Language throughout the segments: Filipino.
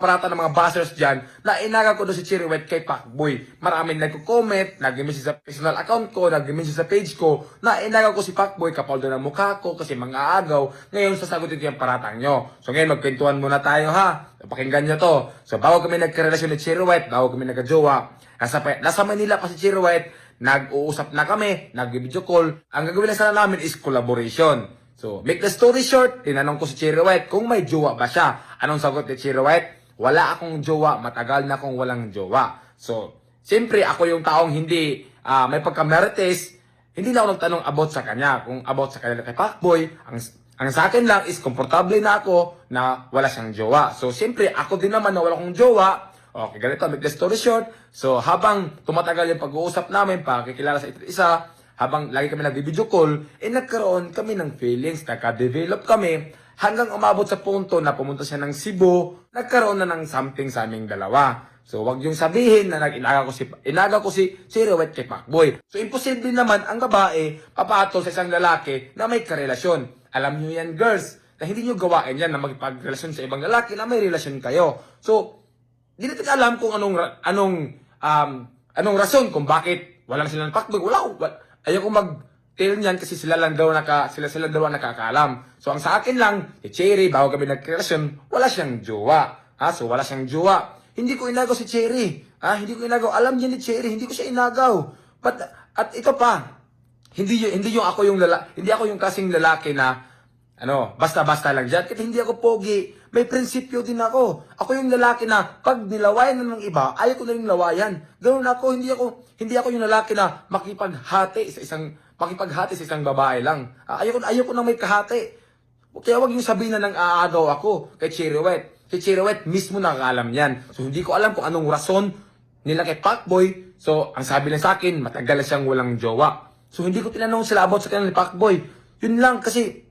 parata ng mga bashers dyan na inaga ko doon si Cherry White kay Pacboy. Maraming nagko-comment, nag-message sa personal account ko, nag-message sa page ko na inaga ko si Pacboy kapal doon ang mukha ko kasi mga agaw. Ngayon sasagutin ko yung paratang nyo. So ngayon magkwentuhan muna tayo ha. Pakinggan nyo to. So bago kami nagkarelasyon ni Cherry White, bago kami nagka-jowa, nasa Manila pa si Cherry White, nag-uusap na kami, nag-video call. Ang gagawin lang sana namin is collaboration. So, make the story short, tinanong ko si Cherry White kung may jowa ba siya. Anong sagot ni Cherry White? Wala akong jowa, matagal na akong walang jowa. So, siyempre ako yung taong hindi may pagkamerites, hindi na ako nagtanong about sa kanya. Kung about sa kanya kay Pacboy, ang sa akin lang is komportable na ako na wala siyang jowa. So, siyempre ako din naman na wala akong jowa. Okay, ganito, make the story short. So, habang tumatagal yung pag-uusap namin, pakikilala sa isa't isa, habang lagi kami nag-video call, nagkaroon kami ng feelings, nagka-develop kami, hanggang umabot sa punto na pumunta siya ng Cebu, nagkaroon na ng something sa aming dalawa. So, wag yung sabihin na inaga ko si Cherry White kay Pacboy. So, imposible naman ang babae papatol sa isang lalaki na may karelasyon. Alam nyo yan, girls, na hindi nyo gawain yan na magpagrelasyon sa ibang lalaki na may relasyon kayo. So, hindi natin alam kung anong rason kung bakit wala na sila ng Pacboy. Ayoko mag-tell niyan kasi sila daw nakakaalam. So, ang sa akin lang, si Cherry, bago kami nagkarelasyon, wala siyang jowa. So, wala siyang jowa. Hindi ko inagaw si Cherry. Hindi ko inagaw. Alam niya ni Cherry, hindi ko siya inagaw. At ito pa, hindi ako yung kasing lalaki na, basta-basta lang dyan. Kasi hindi ako pogi. May prinsipyo din ako. Ako yung lalaki na pag nilawayan na ng iba, ayaw ko na rin lawayan. Ganoon ako, hindi ako yung lalaki na makipaghati sa isang babae lang. Ayaw ko na may kahati. Kaya wag yung sabihin na nang aagaw ako kay Cherry White. Si Cherry White mismo nakakaalam yan. So hindi ko alam kung anong rason nila kay Pacboy. So ang sabi lang sa akin, matagal na siyang walang jowa. So hindi ko tinanong sila about sa kanila ni Pacboy. Yun lang kasi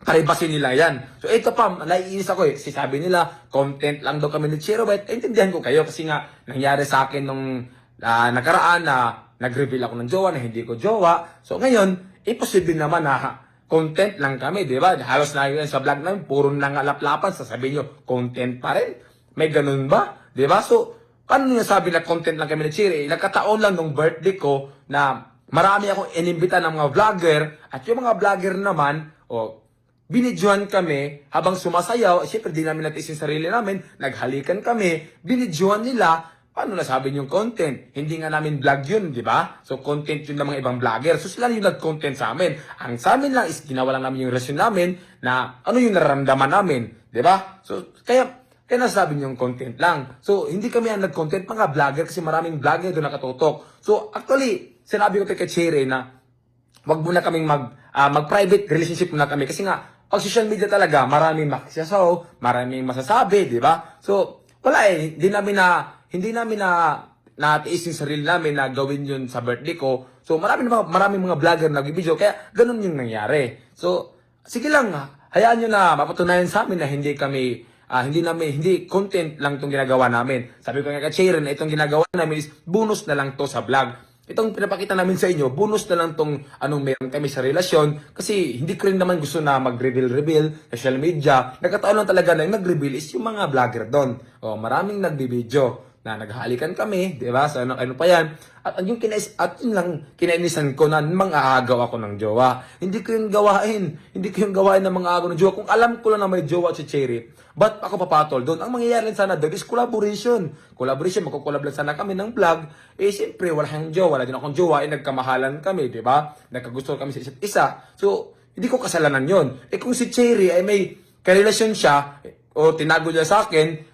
privacy nila yan. So ito pa, naiinis ako eh. Kasi sabi nila, content lang daw kami ni Cherry White. Intindihan ko kayo kasi nga nangyari sa akin nung nakaraan na nag-reveal ako ng jowa na hindi ko jowa. So ngayon, imposible naman na content lang kami, di ba? Halos na yun sa vlog namin, puro nangalaplapan. Sasabihin nyo, content pa rin. May ganun ba? Di ba? So, paano nyo sabi na content lang kami ni Cherry? Nagkataon lang nung birthday ko na marami akong inimbita ng mga vlogger. At yung mga vlogger naman, binidyohan kami habang sumasayaw. Siyempre, di namin natiis yung sarili namin. Naghalikan kami. Binidyohan nila. Paano nasabi yung content? Hindi nga namin vlog yun, di ba? So, content yun ng mga ibang vlogger. So, sila yung nag-content sa amin. Ang sa amin lang is ginawa lang namin yung relasyon namin na ano yung nararamdaman namin. Di ba? So, kaya nasabi yung content lang. So, hindi kami ang nag-content, mga vlogger kasi maraming vlogger doon nakatutok. So, actually, sinabi ko kay Cherry na wag muna kaming mag-private relationship muna kami kasi nga, pag social media talaga, maraming makisasaw, maraming masasabi, di ba? So, wala eh, hindi namin natiis yung sarili namin na gawin yun sa birthday ko. So, maraming mga vlogger nag-video, kaya ganun yung nangyari. So, sige lang, hayaan nyo na mapatunayan sa amin na hindi content lang itong ginagawa namin. Sabi ko nga kay Cherry na itong ginagawa namin is bonus na lang to sa vlog. Itong pinapakita namin sa inyo, bonus na lang tong meron kami sa relasyon. Kasi hindi ko rin naman gusto na mag-reveal sa social media. Nagkataon lang talaga na yung nag-reveal is yung mga vlogger doon. Maraming nagbibideo na naghalikan kami, di ba? So, ano pa yan? At yun lang, kinainisan ko na mang-aagaw ako ng jowa. Hindi ko yung gawain ng mga agaw ng jowa. Kung alam ko lang na may jowa si Cherry, ba't ako papatol doon? Ang mangyayari sana doon is collaboration. Magkukolab lang sana kami ng vlog. Siyempre, wala siyang jowa, wala din akong jowa, nagkamahalan kami, di ba? Nagkagusto kami sa isa't isa. So, hindi ko kasalanan yon. Kung si Cherry ay may karelasyon siya, o tinago niya sa akin,